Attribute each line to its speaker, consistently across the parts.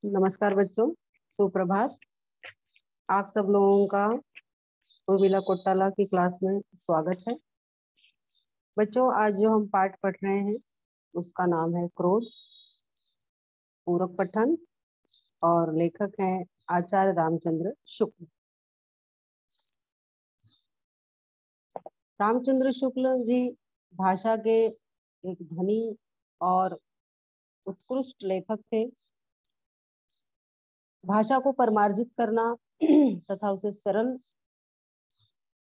Speaker 1: नमस्कार बच्चों, सुप्रभात। आप सब लोगों का उर्मिला कोट्टाला की क्लास में स्वागत है। बच्चों, आज जो हम पाठ पढ़ रहे हैं उसका नाम है क्रोध। पूरक पठन और लेखक हैं आचार्य रामचंद्र शुक्ल। रामचंद्र शुक्ल जी भाषा के एक धनी और उत्कृष्ट लेखक थे। भाषा को परमार्जित करना तथा उसे सरल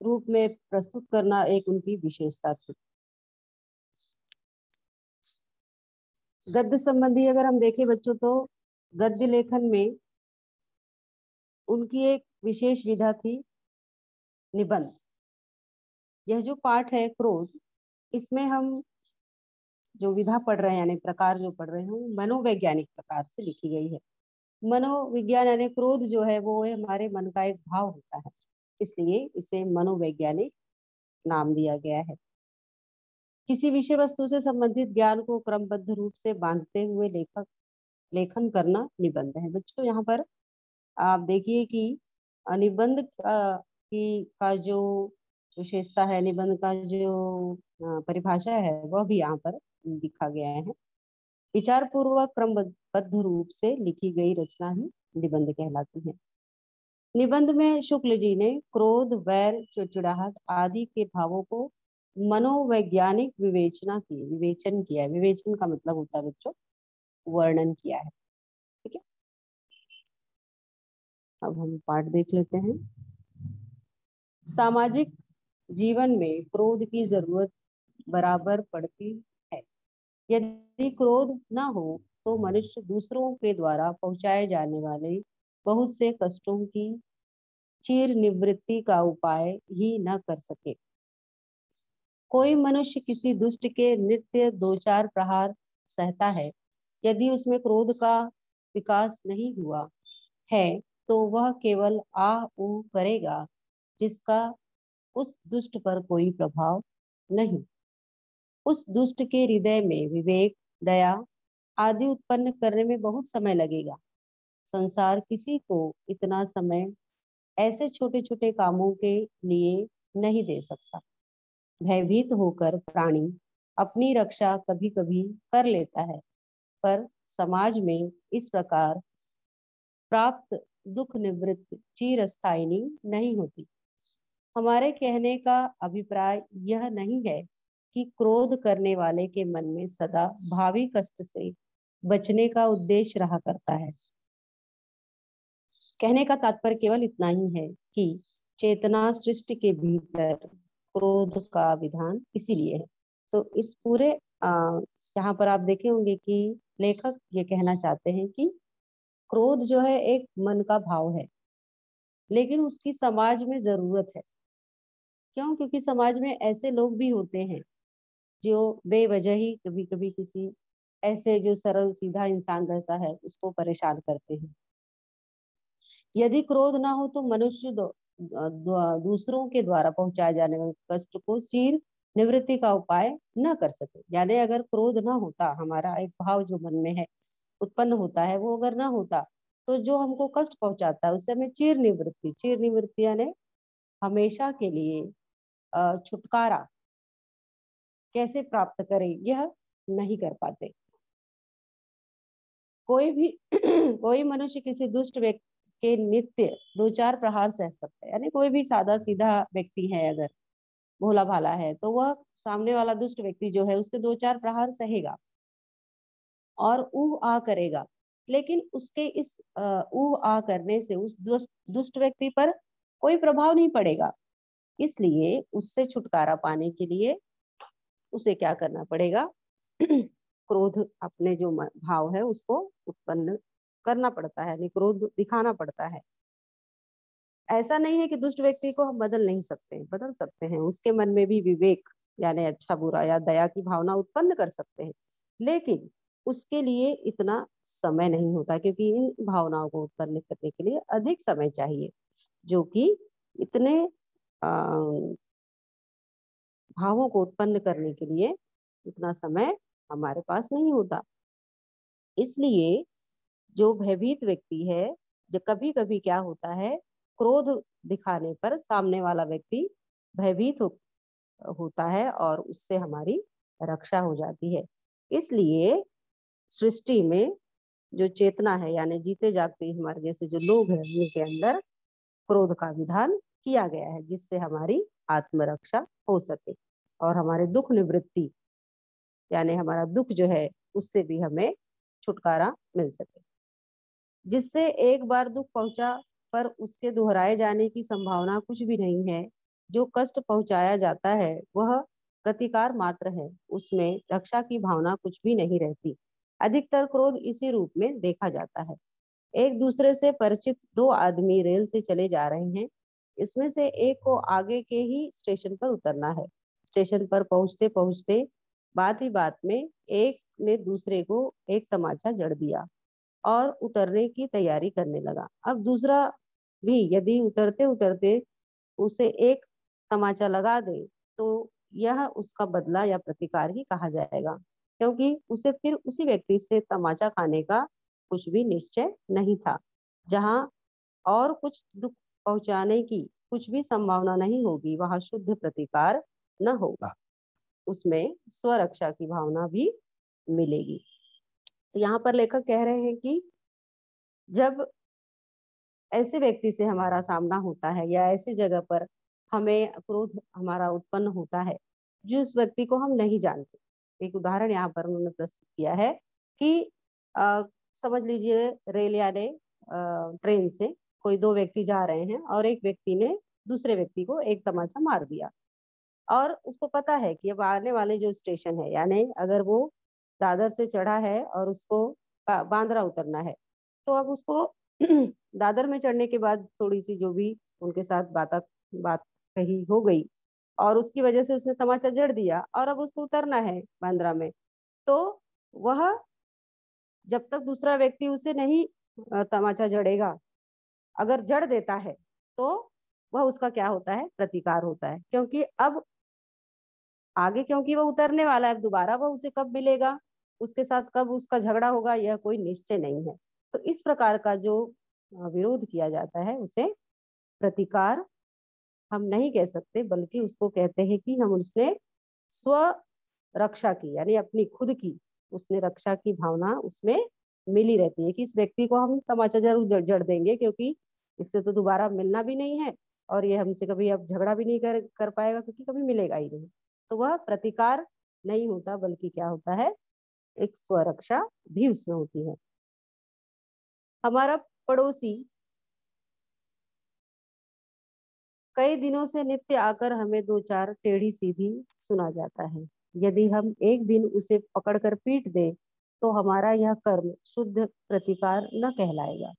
Speaker 1: रूप में प्रस्तुत करना एक उनकी विशेषता थी। गद्य संबंधी अगर हम देखें बच्चों, तो गद्य लेखन में उनकी एक विशेष विधा थी, निबंध। यह जो पाठ है क्रोध, इसमें हम जो विधा पढ़ रहे हैं यानी प्रकार जो पढ़ रहे हैं वो मनोवैज्ञानिक प्रकार से लिखी गई है। मनोविज्ञान यानी क्रोध जो है वो है हमारे मन का एक भाव होता है, इसलिए इसे मनोवैज्ञानिक नाम दिया गया है। किसी विषय वस्तु से संबंधित ज्ञान को क्रमबद्ध रूप से बांधते हुए लेखन करना निबंध है। बच्चों, यहाँ पर आप देखिए कि निबंध की का जो विशेषता है, निबंध का जो परिभाषा है वह भी यहाँ पर लिखा गया है। विचार पूर्वक क्रमबद्ध रूप से लिखी गई रचना ही निबंध कहलाती है। निबंध में शुक्ल जी ने क्रोध, वैर, चिड़चिड़ाहट आदि के भावों को मनोवैज्ञानिक विवेचन किया है। विवेचन का मतलब होता है बच्चों वर्णन किया है। ठीक है, अब हम पाठ देख लेते हैं। सामाजिक जीवन में क्रोध की जरूरत बराबर पड़ती है। यदि क्रोध न हो तो मनुष्य दूसरों के द्वारा पहुंचाए जाने वाले बहुत से कष्टों की चिर निवृत्ति का उपाय ही न कर सके। कोई मनुष्य किसी दुष्ट के नित्य दो चार प्रहार सहता है, यदि उसमें क्रोध का विकास नहीं हुआ है तो वह केवल आह ऊह करेगा, जिसका उस दुष्ट पर कोई प्रभाव नहीं। उस दुष्ट के हृदय में विवेक, दया आदि उत्पन्न करने में बहुत समय लगेगा। संसार किसी को इतना समय ऐसे छोटे छोटे कामों के लिए नहीं दे सकता। भयभीत होकर प्राणी अपनी रक्षा कभी कभी कर लेता है, पर समाज में इस प्रकार प्राप्त दुख निवृत्ति चिरस्थायिनी नहीं होती। हमारे कहने का अभिप्राय यह नहीं है कि क्रोध करने वाले के मन में सदा भावी कष्ट से बचने का उद्देश्य रहा करता है। कहने का तात्पर्य केवल इतना ही है कि चेतना सृष्टि के भीतर क्रोध का विधान इसीलिए है। तो इस पूरे यहाँ पर आप देखे होंगे कि लेखक ये कहना चाहते हैं कि क्रोध जो है एक मन का भाव है, लेकिन उसकी समाज में जरूरत है। क्यों? क्योंकि समाज में ऐसे लोग भी होते हैं जो बेवजह ही कभी कभी किसी ऐसे जो सरल सीधा इंसान रहता है उसको परेशान करते हैं। यदि क्रोध ना हो तो मनुष्य दूसरों के द्वारा पहुंचाए जाने वाले कष्ट को चीर निवृत्ति का उपाय न कर सके। यानी अगर क्रोध ना होता, हमारा एक भाव जो मन में है उत्पन्न होता है, वो अगर ना होता तो जो हमको कष्ट पहुंचाता है उससे हमें चीर निवृत्ति यानी हमेशा के लिए छुटकारा कैसे प्राप्त करें, यह नहीं कर पाते। कोई भी कोई मनुष्य किसी दुष्ट व्यक्ति के नित्य दो चार प्रहार सह सकता है। यानी कोई भी सादा सीधा व्यक्ति है, अगर भोला भाला है, तो वह सामने वाला दुष्ट व्यक्ति जो है उसके दो चार प्रहार सहेगा और ऊह आ करेगा। लेकिन उसके इस ऊह आ करने से उस दुष्ट व्यक्ति पर कोई प्रभाव नहीं पड़ेगा। इसलिए उससे छुटकारा पाने के लिए उसे क्या करना पड़ेगा? क्रोध, अपने जो भाव है उसको उत्पन्न करना पड़ता है, यानी क्रोध दिखाना पड़ता है। ऐसा नहीं है कि दुष्ट व्यक्ति को हम बदल नहीं सकते, बदल सकते हैं। उसके मन में भी विवेक यानी अच्छा बुरा या दया की भावना उत्पन्न कर सकते हैं, लेकिन उसके लिए इतना समय नहीं होता, क्योंकि इन भावनाओं को उत्पन्न करने के लिए अधिक समय चाहिए, जो कि इतने भावों को उत्पन्न करने के लिए इतना समय हमारे पास नहीं होता। इसलिए जो भयभीत व्यक्ति है, जो कभी कभी क्या होता है, क्रोध दिखाने पर सामने वाला व्यक्ति भयभीत होता है और उससे हमारी रक्षा हो जाती है। इसलिए सृष्टि में जो चेतना है, यानी जीते जागते हमारे जैसे जो लोग हैं, उनके अंदर क्रोध का विधान किया गया है, जिससे हमारी आत्मरक्षा हो सके और हमारे दुख निवृत्ति, यानी हमारा दुख जो है उससे भी हमें छुटकारा मिल सके। जिससे एक बार दुख पहुंचा पर उसके दोहराए जाने की संभावना कुछ भी नहीं है। जो कष्ट पहुंचाया जाता है वह प्रतिकार मात्र है, उसमें रक्षा की भावना कुछ भी नहीं रहती। अधिकतर क्रोध इसी रूप में देखा जाता है। एक दूसरे से परिचित दो आदमी रेल से चले जा रहे हैं। इसमें से एक को आगे के ही स्टेशन पर उतरना है। स्टेशन पर पहुंचते पहुंचते बात ही बात में एक ने दूसरे को एक तमाचा जड़ दिया और उतरने की तैयारी करने लगा। अब दूसरा भी यदि उतरते उतरते उसे एक तमाचा लगा दे तो यह उसका बदला या प्रतिकार ही कहा जाएगा, क्योंकि उसे फिर उसी व्यक्ति से तमाचा खाने का कुछ भी निश्चय नहीं था। जहां और कुछ दुख पहुंचाने की कुछ भी संभावना नहीं होगी, वहां शुद्ध प्रतिकार न होगा, उसमें स्वरक्षा की भावना भी मिलेगी। तो यहाँ पर लेखक कह रहे हैं कि जब ऐसे व्यक्ति से हमारा सामना होता है या ऐसी जगह पर हमें क्रोध हमारा उत्पन्न होता है जिस व्यक्ति को हम नहीं जानते। एक उदाहरण यहाँ पर उन्होंने प्रस्तुत किया है कि अ, समझ लीजिए रेल यानी ट्रेन से कोई दो व्यक्ति जा रहे हैं और एक व्यक्ति ने दूसरे व्यक्ति को एक तमाचा मार दिया और उसको पता है कि अब आने वाले जो स्टेशन है, यानी अगर वो दादर से चढ़ा है और उसको बांद्रा उतरना है, तो अब उसको दादर में चढ़ने के बाद थोड़ी सी जो भी उनके साथ बात कही हो गई और उसकी वजह से उसने तमाचा जड़ दिया और अब उसको उतरना है बांद्रा में। तो वह जब तक दूसरा व्यक्ति उसे नहीं तमाचा जड़ेगा, अगर जड़ देता है तो वह उसका क्या होता है, प्रतिकार होता है। क्योंकि अब आगे क्योंकि वह उतरने वाला है, अब दोबारा वह उसे कब मिलेगा, उसके साथ कब उसका झगड़ा होगा, यह कोई निश्चय नहीं है। तो इस प्रकार का जो विरोध किया जाता है उसे प्रतिकार हम नहीं कह सकते, बल्कि उसको कहते हैं कि हम उसने स्व रक्षा की, यानी अपनी खुद की उसने रक्षा की भावना उसमें मिली रहती है कि इस व्यक्ति को हम तमाचा जरूर जड़ देंगे, क्योंकि इससे तो दोबारा मिलना भी नहीं है और ये हमसे कभी अब झगड़ा भी नहीं कर पाएगा, क्योंकि कभी मिलेगा ही नहीं। तो वह प्रतिकार नहीं होता, बल्कि क्या होता है, एक स्वरक्षा भी उसमें होती है। हमारा पड़ोसी कई दिनों से नित्य आकर हमें दो चार टेढ़ी सीधी सुना जाता है। यदि हम एक दिन उसे पकड़कर पीट दे तो हमारा यह कर्म शुद्ध प्रतिकार न कहलाएगा,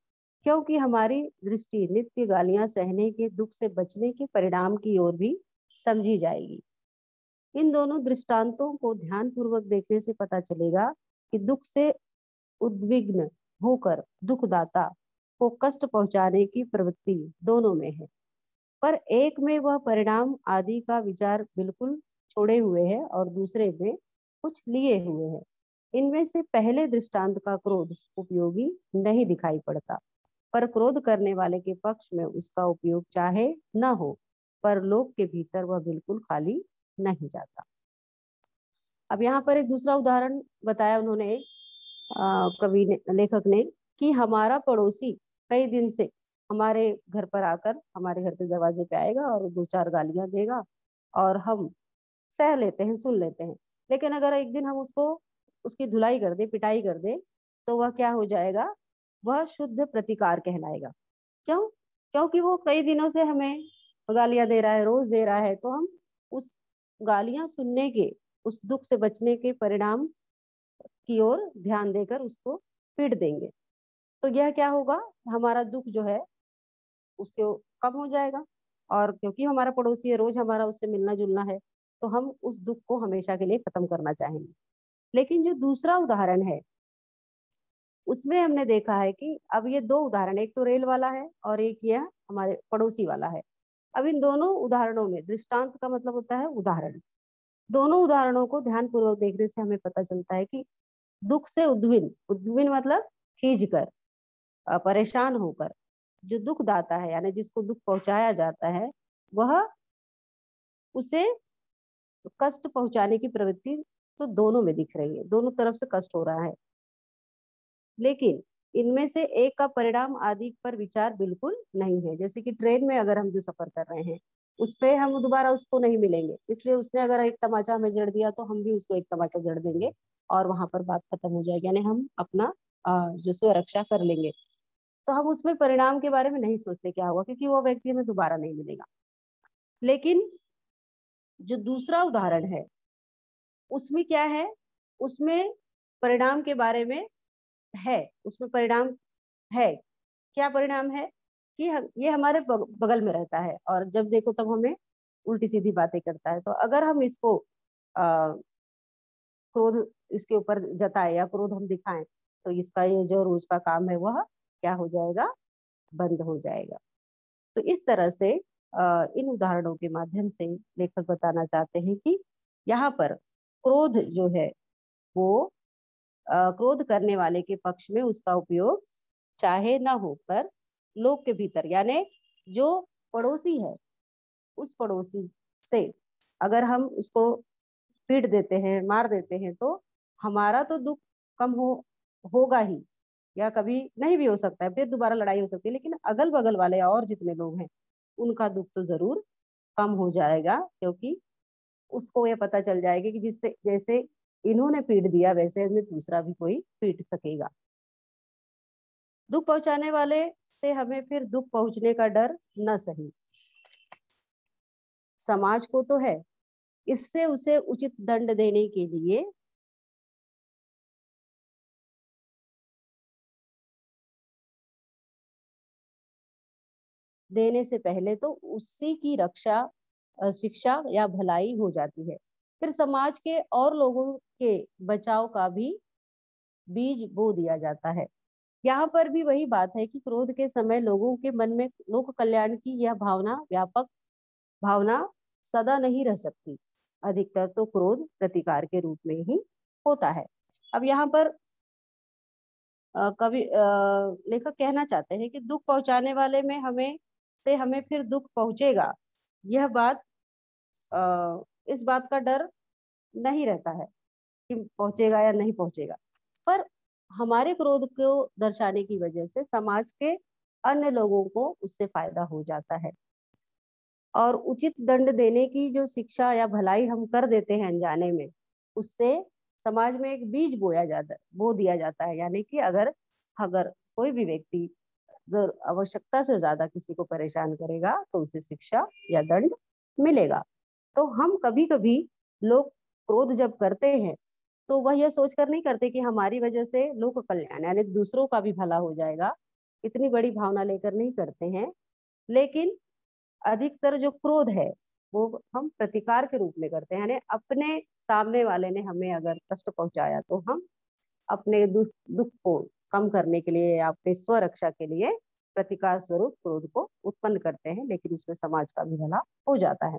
Speaker 1: क्योंकि हमारी दृष्टि नित्य गालियां सहने के दुख से बचने के परिणाम की ओर भी समझी जाएगी। इन दोनों दृष्टांतों को ध्यान पूर्वक देखने से पता चलेगा कि दुख से उद्विग्न होकर दुखदाता को कष्ट पहुंचाने की प्रवृत्ति दोनों में है, पर एक में वह परिणाम आदि का विचार बिल्कुल छोड़े हुए है और दूसरे में कुछ लिए हुए है। इनमें से पहले दृष्टांत का क्रोध उपयोगी नहीं दिखाई पड़ता, पर क्रोध करने वाले के पक्ष में उसका उपयोग चाहे न हो, पर लोक के भीतर वह बिल्कुल खाली नहीं जाता। अब यहाँ पर एक दूसरा उदाहरण बताया उन्होंने, कवि ने, लेखक ने, कि हमारा पड़ोसी कई दिन से हमारे घर पर आकर हमारे घर के दरवाजे पे आएगा और दो चार गालियां देगा और हम सह लेते हैं, सुन लेते हैं। लेकिन अगर एक दिन हम उसको उसकी धुलाई कर दे, पिटाई कर दे, तो वह क्या हो जाएगा, वह शुद्ध प्रतिकार कहलाएगा। क्यों? क्योंकि वो कई दिनों से हमें गालियां दे रहा है, रोज दे रहा है, तो हम उस गालियां सुनने के, उस दुख से बचने के परिणाम की ओर ध्यान देकर उसको पीट देंगे। तो यह क्या होगा, हमारा दुख जो है उसके कम हो जाएगा। और क्योंकि हमारा पड़ोसी है, रोज हमारा उससे मिलना जुलना है, तो हम उस दुख को हमेशा के लिए खत्म करना चाहेंगे। लेकिन जो दूसरा उदाहरण है उसमें हमने देखा है कि अब ये दो उदाहरण, एक तो रेल वाला है और एक यह हमारे पड़ोसी वाला है। अब इन दोनों उदाहरणों में, दृष्टांत का मतलब होता है उदाहरण, दोनों उदाहरणों को ध्यान पूर्वक देखने से हमें पता चलता है कि दुख से उद्विन, उद्विन मतलब खींच कर, परेशान होकर जो दुख दाता है यानी जिसको दुख पहुंचाया जाता है वह उसे कष्ट पहुंचाने की प्रवृत्ति तो दोनों में दिख रही है, दोनों तरफ से कष्ट हो रहा है। लेकिन इनमें से एक का परिणाम आदि पर विचार बिल्कुल नहीं है। जैसे कि ट्रेन में अगर हम जो सफर कर रहे हैं उस पे हम दोबारा उसको नहीं मिलेंगे, इसलिए उसने अगर एक तमाचा हमें जड़ दिया तो हम भी उसको एक तमाचा जड़ देंगे और वहां पर बात खत्म हो जाएगी, यानी हम अपना जो स्वरक्षा कर लेंगे। तो हम उसमें परिणाम के बारे में नहीं सोचते क्या होगा, क्योंकि वो व्यक्ति हमें दोबारा नहीं मिलेगा। लेकिन जो दूसरा उदाहरण है उसमें क्या है, उसमें परिणाम के बारे में है, उसमें परिणाम है। क्या परिणाम है कि ये हमारे बगल में रहता है और जब देखो तब हमें उल्टी सीधी बातें करता है। तो अगर हम इसको आ, क्रोध इसके ऊपर जताए या क्रोध हम दिखाएं तो इसका ये जो रोज का काम है वह क्या हो जाएगा, बंद हो जाएगा। तो इस तरह से इन उदाहरणों के माध्यम से लेखक बताना चाहते हैं कि यहाँ पर क्रोध जो है वो क्रोध करने वाले के पक्ष में उसका उपयोग चाहे ना हो, पर लोग के भीतर यानी जो पड़ोसी है उस पड़ोसी से अगर हम उसको पीट देते हैं, मार देते हैं, तो हमारा तो दुख कम होगा ही, या कभी नहीं भी हो सकता है, फिर दोबारा लड़ाई हो सकती है, लेकिन अगल बगल वाले और जितने लोग हैं उनका दुख तो जरूर कम हो जाएगा, क्योंकि उसको ये पता चल जाएगा कि जिससे जैसे इन्होंने पीट दिया वैसे इन्हें दूसरा भी कोई पीट सकेगा। दुख पहुंचाने वाले से हमें फिर दुख पहुंचने का डर न सही, समाज को तो है, इससे उसे उचित दंड देने के लिए देने से पहले तो उसी की रक्षा शिक्षा या भलाई हो जाती है, फिर समाज के और लोगों के बचाव का भी बीज बो दिया जाता है। यहाँ पर भी वही बात है कि क्रोध के समय लोगों के मन में लोक कल्याण की यह भावना व्यापक भावना सदा नहीं रह सकती, अधिकतर तो क्रोध प्रतिकार के रूप में ही होता है। अब यहाँ पर कवि लेखक कहना चाहते हैं कि दुख पहुंचाने वाले में हमें फिर दुख पहुंचेगा, यह बात इस बात का डर नहीं रहता है कि पहुंचेगा या नहीं पहुंचेगा, पर हमारे क्रोध को दर्शाने की वजह से समाज के अन्य लोगों को उससे फायदा हो जाता है, और उचित दंड देने की जो शिक्षा या भलाई हम कर देते हैं अनजाने में, उससे समाज में एक बीज बो दिया जाता है, यानी कि अगर अगर कोई भी व्यक्ति जर आवश्यकता से ज्यादा किसी को परेशान करेगा तो उसे शिक्षा या दंड मिलेगा। तो हम कभी कभी लोग क्रोध जब करते हैं तो वह यह सोचकर नहीं करते कि हमारी वजह से लोक कल्याण यानी दूसरों का भी भला हो जाएगा, इतनी बड़ी भावना लेकर नहीं करते हैं। लेकिन अधिकतर जो क्रोध है वो हम प्रतिकार के रूप में करते हैं, यानी अपने सामने वाले ने हमें अगर कष्ट पहुंचाया तो हम अपने दुख को कम करने के लिए या अपने स्वरक्षा के लिए प्रतिकार स्वरूप क्रोध को उत्पन्न करते हैं, लेकिन इसमें समाज का भी भला हो जाता है।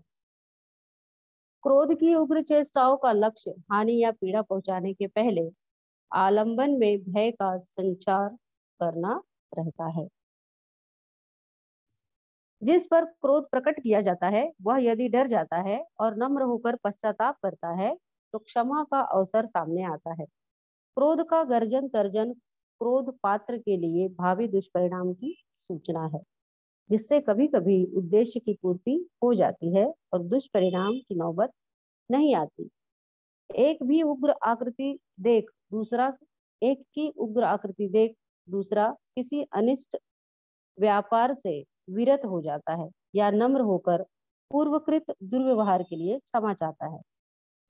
Speaker 1: क्रोध की उग्र चेष्टाओं का लक्ष्य हानि या पीड़ा पहुंचाने के पहले आलंबन में भय का संचार करना रहता है। जिस पर क्रोध प्रकट किया जाता है वह यदि डर जाता है और नम्र होकर पश्चाताप करता है तो क्षमा का अवसर सामने आता है। क्रोध का गर्जन तर्जन क्रोध पात्र के लिए भावी दुष्परिणाम की सूचना है, जिससे कभी कभी उद्देश्य की पूर्ति हो जाती है और दुष्परिणाम की नौबत नहीं आती। एक भी उग्र आकृति देख दूसरा एक की उग्र आकृति देख दूसरा किसी अनिष्ट व्यापार से विरत हो जाता है या नम्र होकर पूर्वकृत दुर्व्यवहार के लिए क्षमा चाहता है।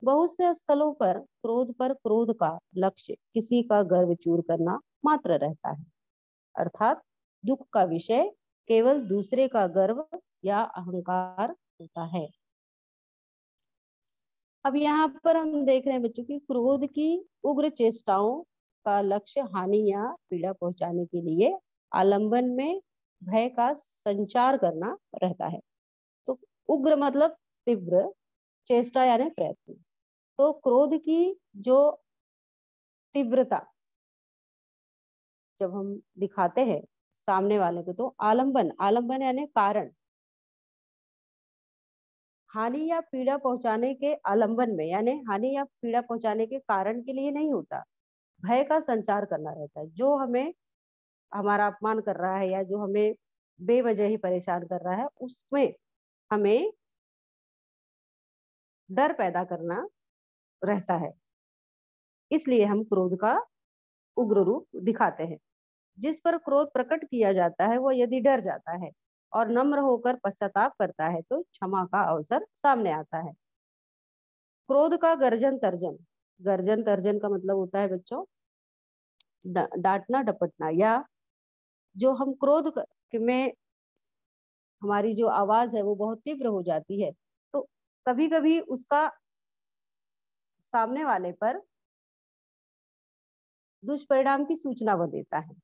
Speaker 1: बहुत से स्थलों पर क्रोध का लक्ष्य किसी का गर्व चूर करना मात्र रहता है, अर्थात दुख का विषय केवल दूसरे का गर्व या अहंकार होता है। अब यहाँ पर हम देख रहे हैं बच्चों की क्रोध की उग्र चेष्टाओं का लक्ष्य हानि या पीड़ा पहुंचाने के लिए आलंबन में भय का संचार करना रहता है। तो उग्र मतलब तीव्र, चेष्टा यानी प्रयत्न। तो क्रोध की जो तीव्रता जब हम दिखाते हैं सामने वाले को, तो आलंबन, आलंबन यानी कारण, हानि या पीड़ा पहुंचाने के आलंबन में, यानी हानि या पीड़ा पहुंचाने के कारण के लिए नहीं होता। भय का संचार करना रहता है। जो हमें हमारा अपमान कर रहा है या जो हमें बेवजह ही परेशान कर रहा है, उसमें हमें डर पैदा करना रहता है। इसलिए हम क्रोध का उग्र रूप दिखाते हैं। जिस पर क्रोध प्रकट किया जाता है वो यदि डर जाता है और नम्र होकर पश्चाताप करता है तो क्षमा का अवसर सामने आता है। क्रोध का गर्जन तर्जन, गर्जन तर्जन का मतलब होता है बच्चों डांटना डपटना, या जो हम में हमारी जो आवाज है वो बहुत तीव्र हो जाती है, तो कभी कभी उसका सामने वाले पर दुष्परिणाम की सूचना वो देता है।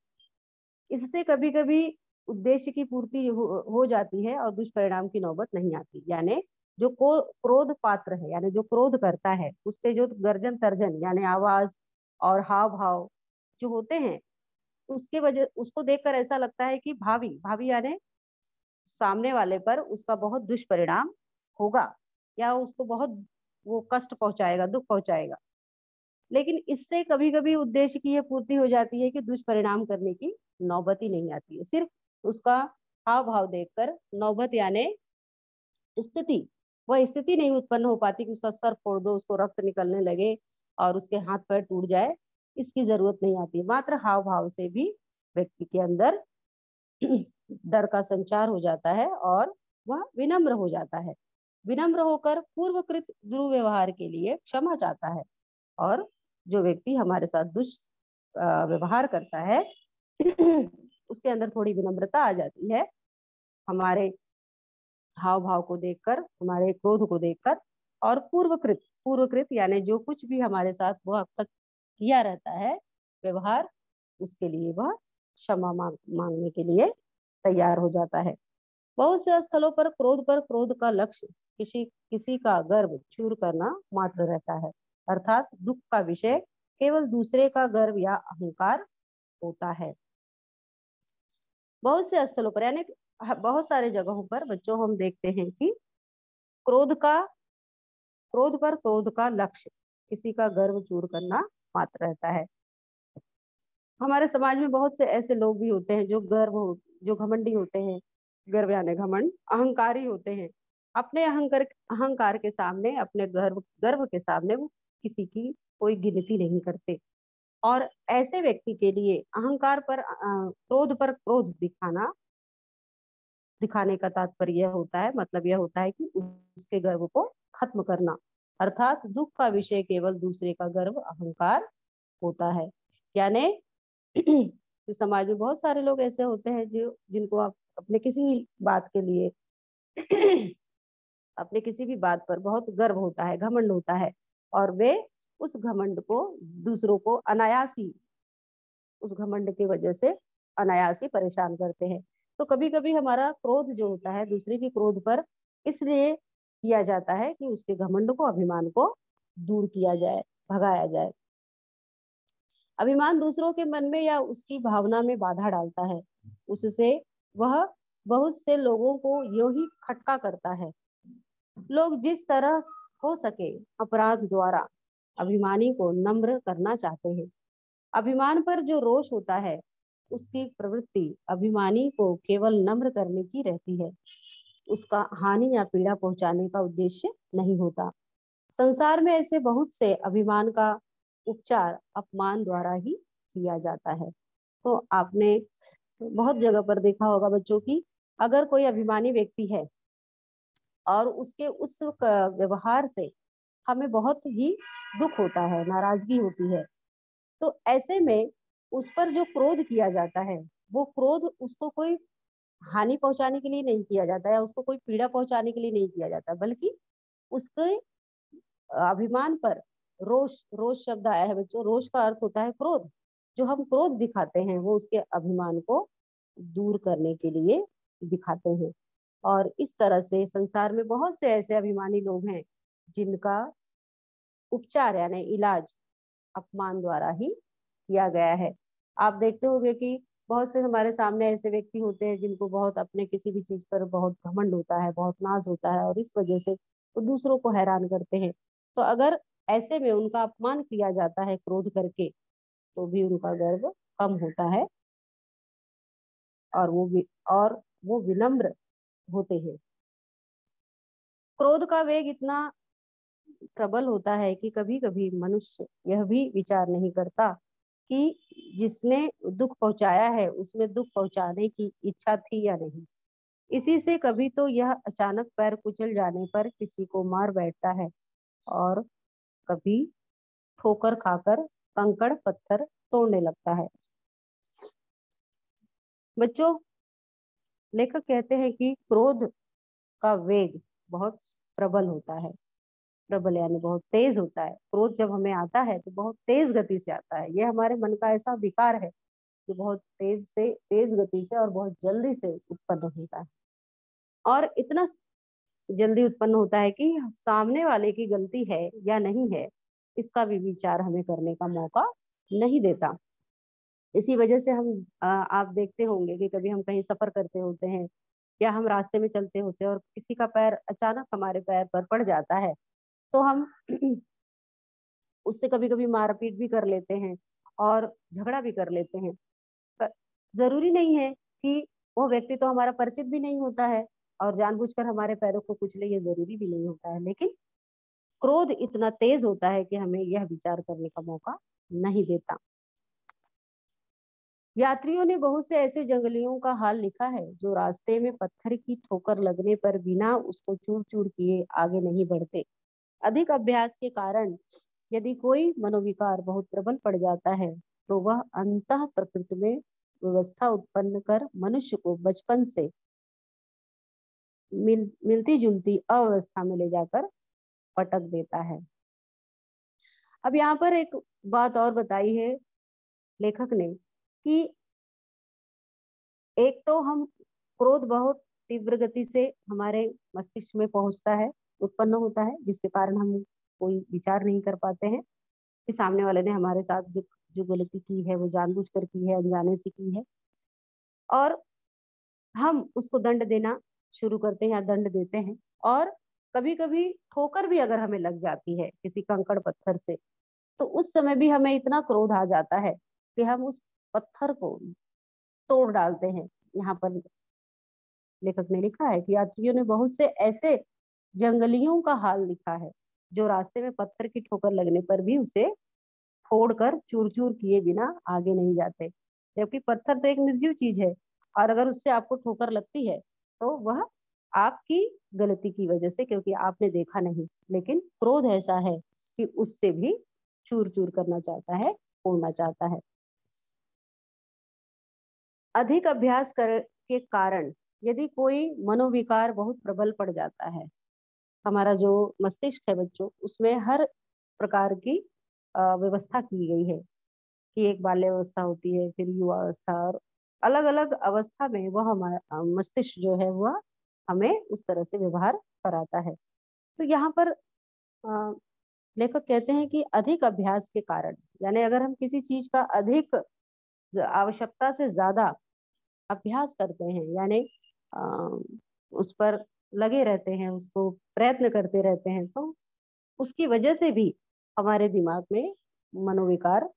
Speaker 1: इससे कभी कभी उद्देश्य की पूर्ति हो जाती है और दुष्परिणाम की नौबत नहीं आती। यानी जो क्रोध पात्र है, यानी जो क्रोध करता है, उसके जो गर्जन तर्जन यानी आवाज और हाव भाव जो होते हैं, उसके वजह उसको देखकर ऐसा लगता है कि भावी भावी यानी सामने वाले पर उसका बहुत दुष्परिणाम होगा, या उसको बहुत वो कष्ट पहुंचाएगा, दुख पहुंचाएगा। लेकिन इससे कभी कभी उद्देश्य की यह पूर्ति हो जाती है कि दुष्परिणाम करने की नौबत ही नहीं आती है। सिर्फ उसका हाव भाव देखकर नौबत यानी स्थिति, वह स्थिति नहीं उत्पन्न हो पाती कि उसका सर फोड़ दो, उसको रक्त निकलने लगे और उसके हाथ पैर टूट जाए, इसकी जरूरत नहीं आती। मात्र हाव भाव से भी व्यक्ति के अंदर डर का संचार हो जाता है और वह विनम्र हो जाता है। विनम्र होकर पूर्वकृत दुर्व्यवहार के लिए क्षमा चाहता है। और जो व्यक्ति हमारे साथ व्यवहार करता है उसके अंदर थोड़ी विनम्रता आ जाती है, हमारे हाव भाव को देखकर, हमारे क्रोध को देखकर। और पूर्वकृत, पूर्वकृत यानी जो कुछ भी हमारे साथ वो अब तक किया रहता है व्यवहार, उसके लिए वह क्षमा मांगने के लिए तैयार हो जाता है। बहुत से स्थलों पर क्रोध का लक्ष्य किसी किसी का गर्व चूर करना मात्र रहता है, अर्थात दुख का विषय केवल दूसरे का गर्व या अहंकार होता है। बहुत से स्थलों पर यानी बहुत सारे जगहों पर बच्चों हम देखते हैं कि क्रोध का क्रोध का लक्ष्य किसी का गर्व चूर करना मात्र रहता है। हमारे समाज में बहुत से ऐसे लोग भी होते हैं जो घमंडी होते हैं। गर्व यानी घमंड, अहंकारी होते हैं। अपने अहंकार के सामने, अपने गर्व गर्व के सामने वो किसी की कोई गिनती नहीं करते। और ऐसे व्यक्ति के लिए अहंकार पर क्रोध पर क्रोध दिखाने का तात्पर्य यह होता है, मतलब यह होता है कि उसके गर्व को खत्म करना, अर्थात दुख का विषय केवल दूसरे का गर्व अहंकार होता है। यानी कि समाज में बहुत सारे लोग ऐसे होते हैं जो जिनको आप अपने किसी भी बात के लिए अपने किसी भी बात पर बहुत गर्व होता है, घमंड होता है, और वे उस घमंड को दूसरों को अनायासी, उस घमंड की वजह से अनायासी परेशान करते हैं। तो कभी कभी हमारा क्रोध जो होता है दूसरे के क्रोध पर इसलिए किया जाता है कि उसके घमंड को, अभिमान को दूर किया जाए, भगाया जाए। अभिमान दूसरों के मन में या उसकी भावना में बाधा डालता है, उससे वह बहुत से लोगों को यूं ही खटका करता है। लोग जिस तरह हो सके अपराध द्वारा अभिमानी को नम्र करना चाहते हैं। अभिमान पर जो रोष होता है उसकी प्रवृत्ति अभिमानी को केवल नम्र करने की रहती है, उसका हानि या पीड़ा पहुंचाने का उद्देश्य नहीं होता। संसार में ऐसे बहुत से अभिमान का उपचार अपमान द्वारा ही किया जाता है। तो आपने बहुत जगह पर देखा होगा बच्चों की, अगर कोई अभिमानी व्यक्ति है और उसके उस व्यवहार से हमें बहुत ही दुख होता है, नाराजगी होती है, तो ऐसे में उस पर जो क्रोध किया जाता है, वो क्रोध उसको कोई हानि पहुंचाने के लिए नहीं किया जाता है, उसको कोई पीड़ा पहुंचाने के लिए नहीं किया जाता, बल्कि उसके अभिमान पर रोष, रोष शब्द आया है बच्चों। रोष का अर्थ होता है क्रोध। जो हम क्रोध दिखाते हैं वो उसके अभिमान को दूर करने के लिए दिखाते हैं। और इस तरह से संसार में बहुत से ऐसे अभिमानी लोग हैं जिनका उपचार यानी इलाज अपमान द्वारा ही किया गया है। आप देखते होंगे कि बहुत से हमारे सामने ऐसे व्यक्ति होते हैं जिनको बहुत अपने किसी भी चीज पर बहुत घमंड होता है, बहुत नाज होता है, और इस वजह से वो दूसरों को हैरान करते हैं। तो अगर ऐसे में उनका अपमान किया जाता है क्रोध करके, तो भी उनका गर्व कम होता है, और और वो विनम्र होते हैं। क्रोध का वेग इतना प्रबल होता है कि कभी कभी मनुष्य यह भी विचार नहीं करता कि जिसने दुख पहुंचाया है उसमें दुख पहुंचाने की इच्छा थी या नहीं। इसी से कभी तो यह अचानक पैर कुचल जाने पर किसी को मार बैठता है, और कभी ठोकर खाकर कंकड़ पत्थर तोड़ने लगता है। बच्चों, लेखक कहते हैं कि क्रोध का वेग बहुत प्रबल होता है। प्रबल यानी बहुत तेज होता है। क्रोध जब हमें आता है तो बहुत तेज गति से आता है। ये हमारे मन का ऐसा विकार है कि बहुत तेज गति से और बहुत जल्दी से उत्पन्न होता है, और इतना जल्दी उत्पन्न होता है कि सामने वाले की गलती है या नहीं है, इसका भी विचार हमें करने का मौका नहीं देता। इसी वजह से आप देखते होंगे कि कभी हम कहीं सफर करते होते हैं, या हम रास्ते में चलते होते हैं और किसी का पैर अचानक हमारे पैर पर पड़ जाता है, तो हम उससे कभी कभी मारपीट भी कर लेते हैं और झगड़ा भी कर लेते हैं। जरूरी नहीं है कि वो व्यक्ति तो हमारा परिचित भी नहीं होता है और जानबूझकर हमारे पैरों को कुचले, ये जरूरी भी नहीं होता है। लेकिन क्रोध इतना तेज होता है कि हमें यह विचार करने का मौका नहीं देता। यात्रियों ने बहुत से ऐसे जंगलियों का हाल लिखा है जो रास्ते में पत्थर की ठोकर लगने पर बिना उसको चूर चूर किए आगे नहीं बढ़ते। अधिक अभ्यास के कारण यदि कोई मनोविकार बहुत प्रबल पड़ जाता है, तो वह अंतः प्रकृति में व्यवस्था उत्पन्न कर मनुष्य को बचपन से मिलती जुलती अवस्था में ले जाकर पटक देता है। अब यहाँ पर एक बात और बताई है लेखक ने कि एक तो हम क्रोध बहुत तीव्र गति से हमारे मस्तिष्क में पहुंचता है, उत्पन्न होता है, जिसके कारण हम कोई विचार नहीं कर पाते हैं कि सामने वाले ने हमारे साथ जो जो गलती की है वो जानबूझकर की है, अनजाने से की है, और हम उसको दंड देना शुरू करते हैं या दंड देते हैं। और कभी कभी ठोकर भी अगर हमें लग जाती है किसी कंकड़ पत्थर से, तो उस समय भी हमें इतना क्रोध आ जाता है कि हम उस पत्थर को तोड़ डालते हैं। यहाँ पर लेखक ने लिखा है कि यात्रियों ने बहुत से ऐसे जंगलियों का हाल लिखा है जो रास्ते में पत्थर की ठोकर लगने पर भी उसे फोड़कर चूर चूर किए बिना आगे नहीं जाते। जबकि पत्थर तो एक निर्जीव चीज है, और अगर उससे आपको ठोकर लगती है तो वह आपकी गलती की वजह से, क्योंकि आपने देखा नहीं। लेकिन क्रोध ऐसा है कि उससे भी चूर चूर करना चाहता है, फोड़ना चाहता है। अधिक अभ्यास के कारण यदि कोई मनोविकार बहुत प्रबल पड़ जाता है, हमारा जो मस्तिष्क है बच्चों, उसमें हर प्रकार की व्यवस्था की गई है कि एक बाल्य अवस्था होती है, फिर युवा अवस्था, और अलग अलग अवस्था में वह हमारा मस्तिष्क जो है वह हमें उस तरह से व्यवहार कराता है। तो यहाँ पर अ, लेखक कहते हैं कि अधिक अभ्यास के कारण, यानी अगर हम किसी चीज का अधिक आवश्यकता से ज्यादा अभ्यास करते हैं, यानी अ, उस पर लगे रहते हैं, उसको प्रयत्न करते रहते हैं, तो उसकी वजह से भी हमारे दिमाग में मनोविकार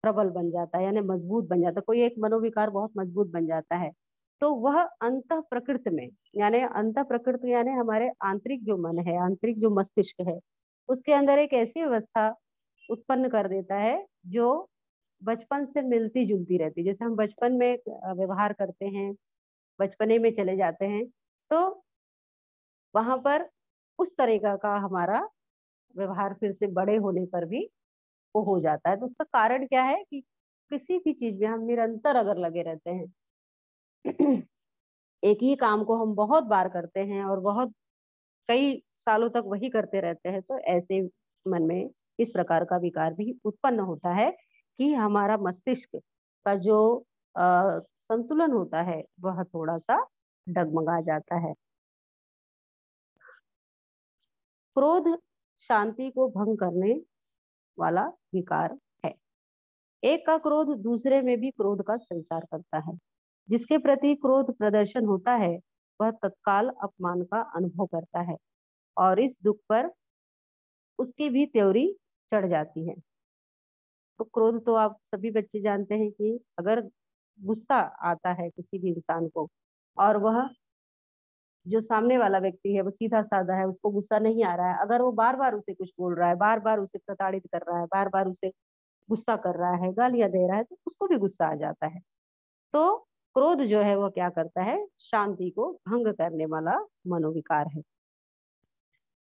Speaker 1: प्रबल बन जाता है, यानी मजबूत बन जाता है। कोई एक मनोविकार बहुत मजबूत बन जाता है, तो वह अंत प्रकृति में, यानी अंत प्रकृति यानी हमारे आंतरिक जो मन है, आंतरिक जो मस्तिष्क है, उसके अंदर एक ऐसी व्यवस्था उत्पन्न कर देता है जो बचपन से मिलती जुलती रहती है। जैसे हम बचपन में व्यवहार करते हैं, बचपने में चले जाते हैं, तो वहां पर उस तरीका का हमारा व्यवहार फिर से बड़े होने पर भी वो हो जाता है। तो उसका कारण क्या है कि किसी भी चीज में हम निरंतर अगर लगे रहते हैं, एक ही काम को हम बहुत बार करते हैं और बहुत कई सालों तक वही करते रहते हैं, तो ऐसे मन में इस प्रकार का विकार भी उत्पन्न होता है कि हमारा मस्तिष्क का जो संतुलन होता है वह थोड़ा सा डगमगा जाता है। क्रोध शांति को भंग करने वाला विकार है। एक का क्रोध दूसरे में भी क्रोध का संचार करता है। जिसके प्रति क्रोध प्रदर्शन होता है वह तत्काल अपमान का अनुभव करता है और इस दुख पर उसकी भी त्योरी चढ़ जाती है। तो क्रोध तो आप सभी बच्चे जानते हैं कि अगर गुस्सा आता है किसी भी इंसान को और वह जो सामने वाला व्यक्ति है वो सीधा साधा है, उसको गुस्सा नहीं आ रहा है, अगर वो बार बार उसे कुछ बोल रहा है, बार बार उसे प्रताड़ित कर रहा है, बार बार उसे गुस्सा कर रहा है, गालियां दे रहा है, तो उसको भी गुस्सा आ जाता है। तो क्रोध जो है वो क्या करता है, शांति को भंग करने वाला मनोविकार है।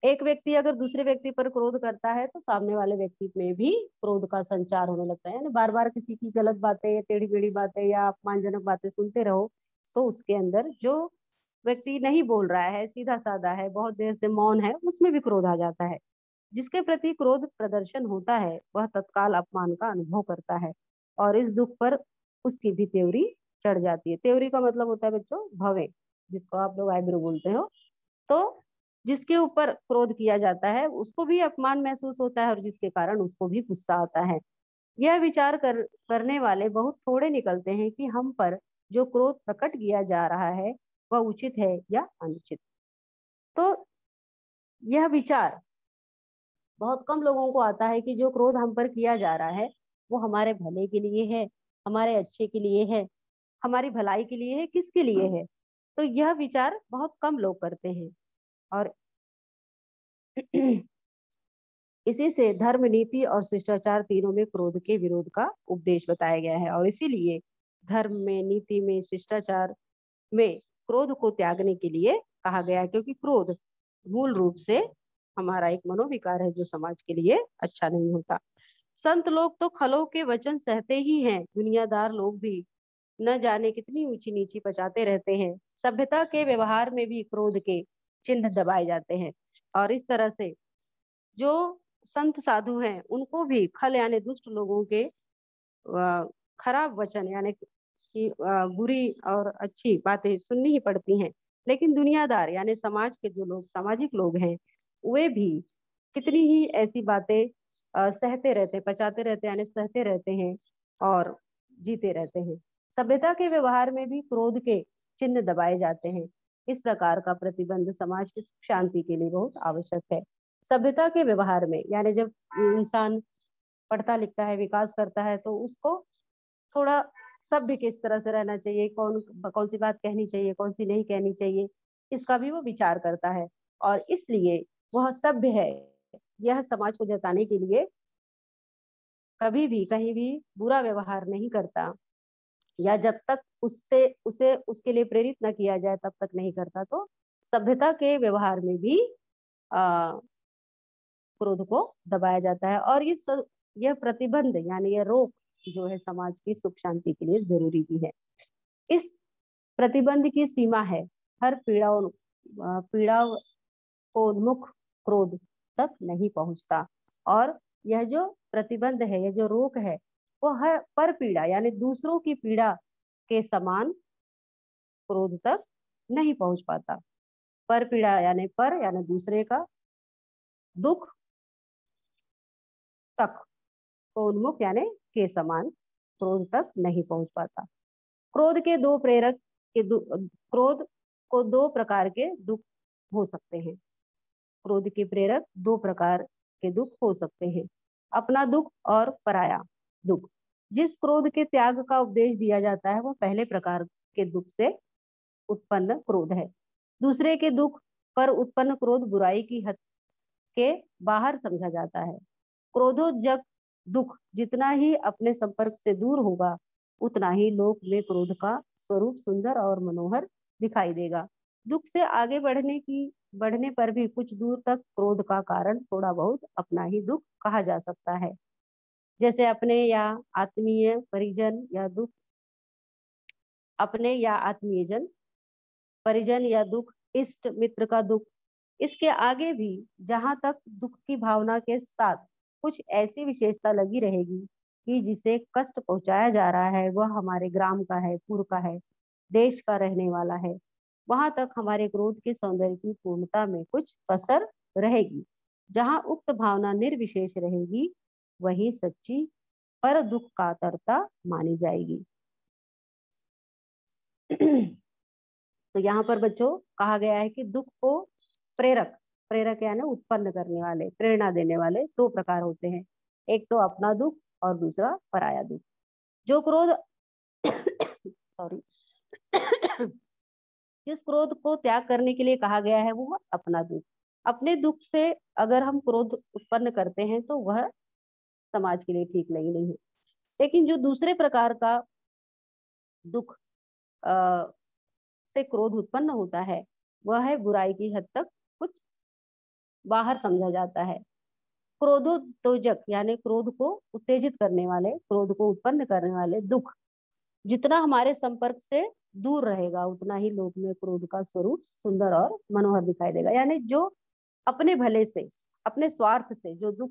Speaker 1: एक व्यक्ति अगर दूसरे व्यक्ति पर क्रोध करता है तो सामने वाले व्यक्ति में भी क्रोध का संचार होने लगता है। यानी बार बार किसी की गलत बातें, टेढ़ी मेढ़ी बातें या अपमानजनक बातें सुनते रहो तो उसके अंदर जो व्यक्ति नहीं बोल रहा है, सीधा साधा है, बहुत देर से मौन है, उसमें भी क्रोध आ जाता है। जिसके प्रति क्रोध प्रदर्शन होता है वह तत्काल अपमान का अनुभव करता है और इस दुख पर उसकी भी त्योरी चढ़ जाती है। त्योरी का मतलब होता है बच्चों भवें, जिसको आप लोग आईब्रो बोलते हो। तो जिसके ऊपर क्रोध किया जाता है उसको भी अपमान महसूस होता है और जिसके कारण उसको भी गुस्सा आता है। यह विचार करने वाले बहुत थोड़े निकलते हैं कि हम पर जो क्रोध प्रकट किया जा रहा है वह उचित है या अनुचित। तो यह विचार बहुत कम लोगों को आता है कि जो क्रोध हम पर किया जा रहा है वो हमारे भले के लिए है, हमारे अच्छे के लिए है, हमारी भलाई के लिए है, किसके लिए है। तो यह विचार बहुत कम लोग करते हैं और इसी से धर्म, नीति और शिष्टाचार तीनों में क्रोध के विरोध का उपदेश बताया गया है। और इसीलिए धर्म में, नीति में, शिष्टाचार में क्रोध को त्यागने के लिए कहा गया है, क्योंकि क्रोध मूल रूप से हमारा एक मनोविकार है जो समाज के लिए अच्छा नहीं होता। संत लोग तो खलों के वचन सहते ही हैं, दुनियादार लोग भी न जाने कितनी ऊंची नीची पचाते रहते हैं। सभ्यता के व्यवहार में भी क्रोध के चिन्ह दबाए जाते हैं और इस तरह से जो संत साधु हैं उनको भी खल यानी दुष्ट लोगों के खराब वचन यानी कि बुरी और अच्छी बातें सुननी ही पड़ती हैं। लेकिन दुनियादार यानी समाज के जो लोग, सामाजिक लोग हैं, वे भी कितनी ही ऐसी बातें सहते रहते, पचाते रहते यानी सहते रहते हैं और जीते रहते हैं। सभ्यता के व्यवहार में भी क्रोध के चिन्ह दबाए जाते हैं। इस प्रकार का प्रतिबंध समाज की सुख शांति के लिए बहुत आवश्यक है। सभ्यता के व्यवहार में यानी जब इंसान पढ़ता लिखता है, विकास करता है, तो उसको थोड़ा सभ्य किस तरह से रहना चाहिए, कौन कौन सी बात कहनी चाहिए, कौन सी नहीं कहनी चाहिए, इसका भी वो विचार करता है और इसलिए वह सभ्य है। यह समाज को जताने के लिए कभी भी कहीं भी बुरा व्यवहार नहीं करता या जब तक उससे उसे उसके लिए प्रेरित न किया जाए तब तक नहीं करता। तो सभ्यता के व्यवहार में भी आ, क्रोध को दबाया जाता है और यह प्रतिबंध यानी यह रोक जो है समाज की सुख शांति के लिए जरूरी भी है। इस प्रतिबंध की सीमा है हर पीड़ा को उन्मुख क्रोध तक नहीं पहुंचता और यह जो प्रतिबंध है, यह जो रोक है, वो हर पर पीड़ा यानी दूसरों की पीड़ा के समान क्रोध तक नहीं पहुंच पाता। पर पीड़ा यानी पर यानी दूसरे का दुख तक उन्मुख यानी के समान क्रोध तक नहीं पहुंच पाता। क्रोध के दो प्रेरक क्रोध को दो प्रकार के दुख हो सकते हैं। क्रोध के प्रेरक दो प्रकार के दुख हो सकते हैं, अपना दुख और पराया दुख। जिस क्रोध के त्याग का उपदेश दिया जाता है वो पहले प्रकार के दुख से उत्पन्न क्रोध है। दूसरे के दुख पर उत्पन्न क्रोध बुराई की हद के बाहर समझा जाता है। क्रोधोजक दुख जितना ही अपने संपर्क से दूर होगा उतना ही लोक में क्रोध का स्वरूप सुंदर और मनोहर दिखाई देगा। दुख से आगे बढ़ने पर भी कुछ दूर तक क्रोध का कारण थोड़ा बहुत अपना ही दुख कहा जा सकता है। जैसे अपने या आत्मीय परिजन या दुख, अपने या आत्मीयजन परिजन या दुख, इष्ट मित्र का दुख। इसके आगे भी जहां तक दुख की भावना के साथ कुछ ऐसी विशेषता लगी रहेगी कि जिसे कष्ट पहुंचाया जा रहा है वह हमारे ग्राम का है, पुर का है, देश का रहने वाला है, वहां तक हमारे क्रोध के सौंदर्य की पूर्णता में कुछ कसर रहेगी। जहां उक्त भावना निर्विशेष रहेगी वही सच्ची पर दुख का कर्ता मानी जाएगी। तो यहाँ पर बच्चों कहा गया है कि दुख को प्रेरक, प्रेरक यानी उत्पन्न करने वाले, प्रेरणा देने वाले दो प्रकार होते हैं, एक तो अपना दुख और दूसरा पराया दुख। जो क्रोध सॉरी जिस क्रोध को त्याग करने के लिए कहा गया है वो अपना दुख। अपने दुख से अगर हम क्रोध उत्पन्न करते हैं तो वह समाज के लिए ठीक नहीं है। लेकिन जो दूसरे प्रकार का दुख से क्रोध उत्पन्न होता है वह है बुराई की हद तक कुछ बाहर समझा जाता है। क्रोधोत्तेजक यानी क्रोध को उत्तेजित करने वाले, क्रोध को उत्पन्न करने वाले दुख जितना हमारे संपर्क से दूर रहेगा उतना ही लोक में क्रोध का स्वरूप सुंदर और मनोहर दिखाई देगा। यानी जो अपने भले से, अपने स्वार्थ से जो दुख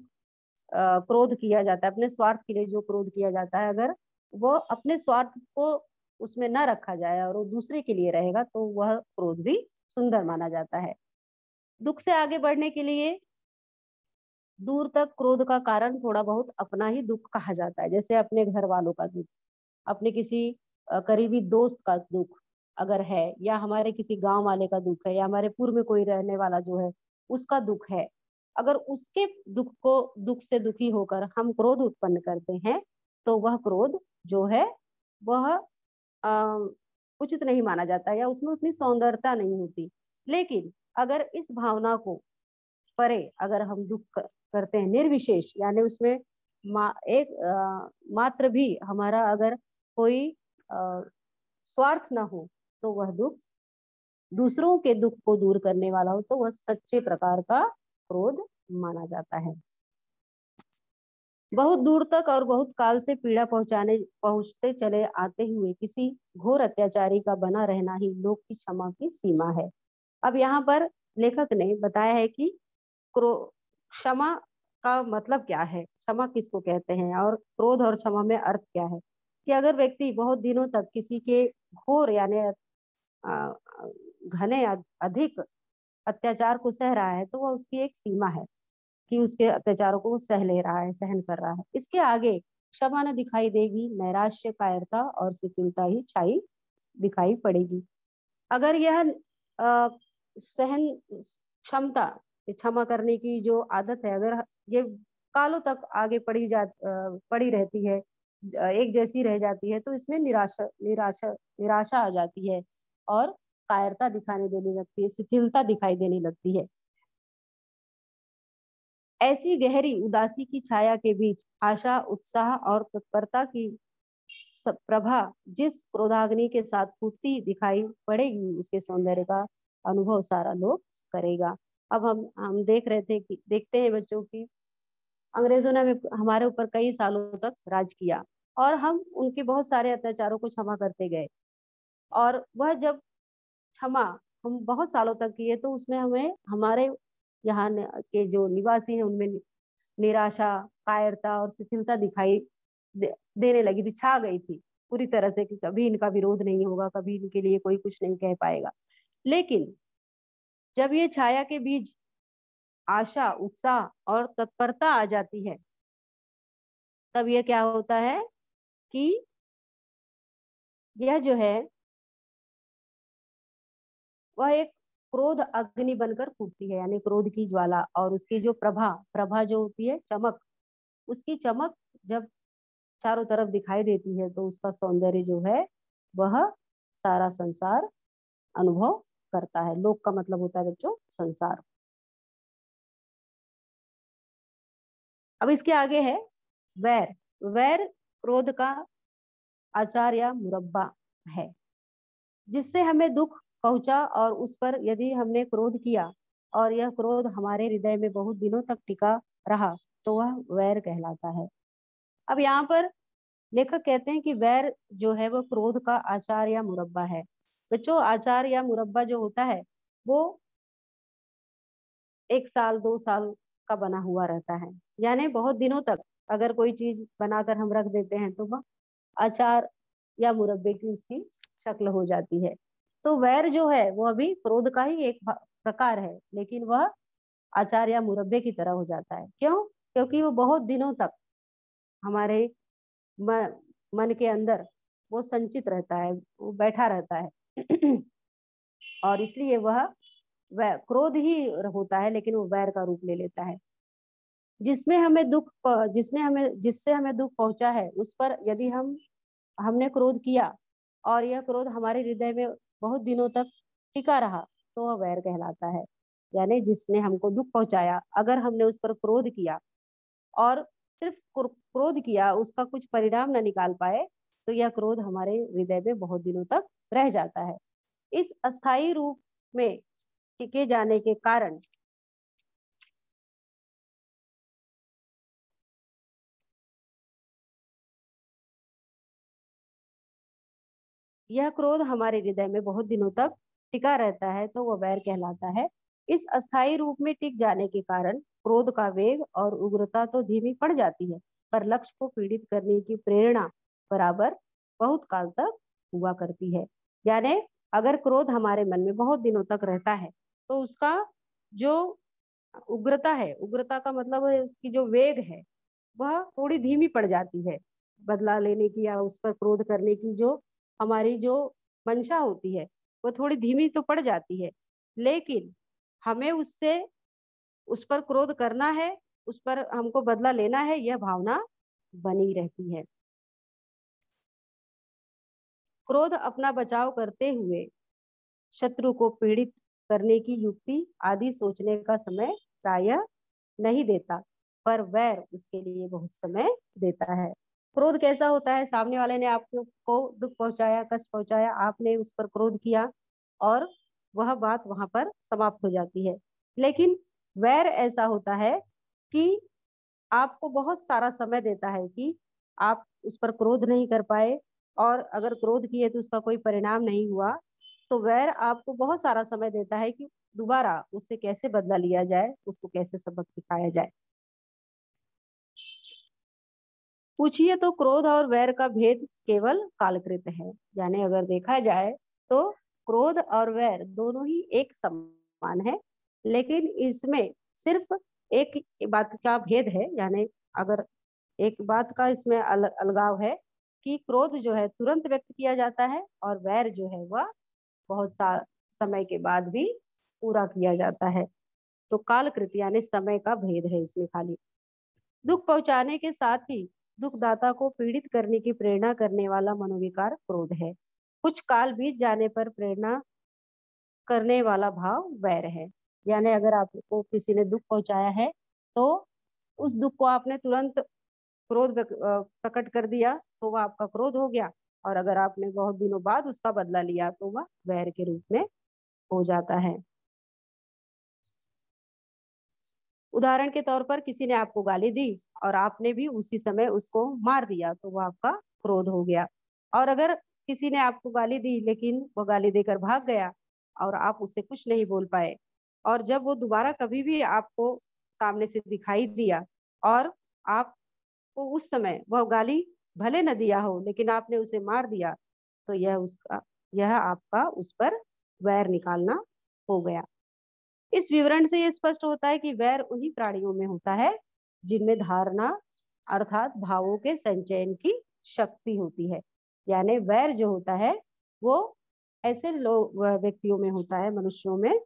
Speaker 1: क्रोध किया जाता है, अपने स्वार्थ के लिए जो क्रोध किया जाता है, अगर वो अपने स्वार्थ को उसमें न रखा जाए और वो दूसरे के लिए रहेगा तो वह क्रोध भी सुंदर माना जाता है। दुख से आगे बढ़ने के लिए दूर तक क्रोध का कारण थोड़ा बहुत अपना ही दुख कहा जाता है। जैसे अपने घर वालों का दुख, अपने किसी करीबी दोस्त का दुख अगर है, या हमारे किसी गांव वाले का दुख है, या हमारे पूर्व में कोई रहने वाला जो है उसका दुख है, अगर उसके दुख को, दुख से दुखी होकर हम क्रोध उत्पन्न करते हैं तो वह क्रोध जो है वह उचित नहीं माना जाता या उसमें उतनी सौंदर्यता नहीं होती। लेकिन अगर इस भावना को परे अगर हम दुख करते हैं निर्विशेष, यानी उसमें एक मात्र भी हमारा अगर कोई स्वार्थ ना हो तो वह दुख दूसरों के दुख को दूर करने वाला हो तो वह सच्चे प्रकार का क्रोध माना जाता है। बहुत दूर तक और बहुत काल से पीड़ा पहुंचते चले आते हुए किसी घोर अत्याचारी का बना रहना ही लोक की क्षमा की सीमा है। अब यहाँ पर लेखक ने बताया है कि क्षमा का मतलब क्या है, क्षमा किसको कहते हैं और क्रोध और क्षमा में अर्थ क्या है। कि अगर व्यक्ति बहुत दिनों तक किसी के घोर यानी घने अधिक अत्याचार को सह रहा है तो वह उसकी एक सीमा है कि उसके अत्याचारों को वो सह ले रहा है, सहन कर रहा है। इसके आगे क्षमा न दिखाई देगी, नैराश्य, कायरता और शिथिलता ही छाई दिखाई पड़ेगी। अगर यह सहन क्षमता, क्षमा करने की जो आदत है, अगर ये कालों तक आगे पड़ी रहती है, एक जैसी रह जाती है तो इसमें निराशा आ जाती है और कायरता दिखाने देने लगती है, शिथिलता दिखाई देने लगती है। ऐसी गहरी उदासी की छाया के बीच आशा, उत्साह और तत्परता की प्रभा जिस क्रोधाग्नि के साथ फूटती दिखाई पड़ेगी उसके सौंदर्य का अनुभव सारा लोग करेगा। अब हम देख रहे थे कि देखते हैं बच्चों की अंग्रेजों ने हमारे ऊपर कई सालों तक राज किया और हम उनके बहुत सारे अत्याचारों को क्षमा करते गए, और वह जब क्षमा हम बहुत सालों तक किए तो उसमें हमें हमारे यहाँ के जो निवासी हैं उनमें निराशा, कायरता और शिथिलता दिखाई देने लगी थी, छा गई थी पूरी तरह से कि कभी इनका विरोध नहीं होगा, कभी इनके लिए कोई कुछ नहीं कह पाएगा। लेकिन जब ये छाया के बीच आशा, उत्साह और तत्परता आ जाती है तब ये क्या होता है कि यह जो है वह एक क्रोध अग्नि बनकर फूटती है, यानी क्रोध की ज्वाला और उसकी जो प्रभा, प्रभा जो होती है चमक, उसकी चमक जब चारों तरफ दिखाई देती है तो उसका सौंदर्य जो है वह सारा संसार अनुभव करता है। लोक का मतलब होता है बच्चों संसार। अब इसके आगे है वैर। वैर क्रोध का आचार या मुरब्बा है जिससे हमें दुख पहुंचा और उस पर यदि हमने क्रोध किया और यह क्रोध हमारे हृदय में बहुत दिनों तक टिका रहा तो वह वैर कहलाता है। अब यहाँ पर लेखक कहते हैं कि वैर जो है वो क्रोध का आचार या मुरब्बा है। बच्चों आचार या मुरब्बा जो होता है वो 1 साल 2 साल का बना हुआ रहता है, यानी बहुत दिनों तक अगर कोई चीज बनाकर हम रख देते हैं तो वह अचार या मुरब्बे की उसकी शक्ल हो जाती है। तो वैर जो है वो अभी क्रोध का ही एक प्रकार है, लेकिन वह अचार या मुरब्बे की तरह हो जाता है। क्यों? क्योंकि वो बहुत दिनों तक हमारे मन के अंदर वो संचित रहता है, वो बैठा रहता है। और इसलिए वह क्रोध ही होता है, लेकिन वो वैर का रूप ले लेता है। जिससे हमें दुख पहुंचा है उस पर यदि हमने क्रोध किया और यह क्रोध हमारे हृदय में बहुत दिनों तक टिका रहा, तो वह वैर कहलाता है। यानी जिसने हमको दुख पहुंचाया, अगर हमने उस पर क्रोध किया और सिर्फ क्रोध किया, उसका कुछ परिणाम न निकाल पाए, तो यह क्रोध हमारे हृदय में बहुत दिनों तक रह जाता है। इस अस्थायी रूप में टिके जाने के कारण यह क्रोध हमारे हृदय में बहुत दिनों तक टिका रहता है, तो वह वैर कहलाता है। इस अस्थायी रूप में टिक जाने के कारण क्रोध का वेग और उग्रता तो धीमी पड़ जाती है, पर लक्ष्य को पीड़ित करने की प्रेरणा बराबर बहुत काल तक हुआ करती है। यानी अगर क्रोध हमारे मन में बहुत दिनों तक रहता है, तो उसका जो उग्रता है, उग्रता का मतलब है उसकी जो वेग है, वह थोड़ी धीमी पड़ जाती है। बदला लेने की या उस पर क्रोध करने की जो हमारी जो मंशा होती है, वो थोड़ी धीमी तो पड़ जाती है, लेकिन हमें उससे उस पर क्रोध करना है, उस पर हमको बदला लेना है, यह भावना बनी रहती है। क्रोध अपना बचाव करते हुए शत्रु को पीड़ित करने की युक्ति आदि सोचने का समय प्रायः नहीं देता, पर वैर उसके लिए बहुत समय देता है। क्रोध कैसा होता है? सामने वाले ने आपको दुख पहुंचाया, कष्ट पहुंचाया, आपने उस पर क्रोध किया और वह बात वहां पर समाप्त हो जाती है। लेकिन वैर ऐसा होता है कि आपको बहुत सारा समय देता है कि आप उस पर क्रोध नहीं कर पाए, और अगर क्रोध किए तो उसका कोई परिणाम नहीं हुआ, तो वैर आपको बहुत सारा समय देता है कि दोबारा उससे कैसे बदला लिया जाए, उसको कैसे सबक सिखाया जाए। पूछिए तो क्रोध और वैर का भेद केवल कालकृत है। यानी अगर देखा जाए तो क्रोध और वैर दोनों ही एक समान है, लेकिन इसमें सिर्फ एक बात का भेद है। यानी अगर एक बात का इसमें अलगाव है कि क्रोध जो है तुरंत व्यक्त किया जाता है, और वैर जो है वह बहुत सा समय के बाद भी पूरा किया जाता है। तो कालकृत यानी समय का भेद है इसमें खाली। दुख पहुंचाने के साथ ही दुखदाता को पीड़ित करने की प्रेरणा करने वाला मनोविकार क्रोध है। कुछ काल बीत जाने पर प्रेरणा करने वाला भाव वैर है। यानी अगर आपको किसी ने दुख पहुंचाया है, तो उस दुख को आपने तुरंत प्रकट कर दिया, तो वह आपका क्रोध हो गया। और अगर आपने बहुत दिनों बाद उसका बदला लिया, तो वह वैर के रूप में हो जाता है। उदाहरण के तौर पर किसी ने आपको गाली दी और आपने भी उसी समय उसको मार दिया, तो वह आपका क्रोध हो गया। और अगर किसी ने आपको गाली दी लेकिन वो गाली देकर भाग गया और आप उससे कुछ नहीं बोल पाए, और जब वो दोबारा कभी भी आपको सामने से दिखाई दिया और आपको उस समय वह गाली भले न दिया हो, लेकिन आपने उसे मार दिया, तो यह आपका उस पर वैर निकालना हो गया। इस विवरण से यह स्पष्ट होता है कि वैर उन्हीं प्राणियों में होता है जिनमें धारणा अर्थात भावों के संचयन की शक्ति होती है। यानी वैर जो होता है वो ऐसे लोग व्यक्तियों में होता है, मनुष्यों में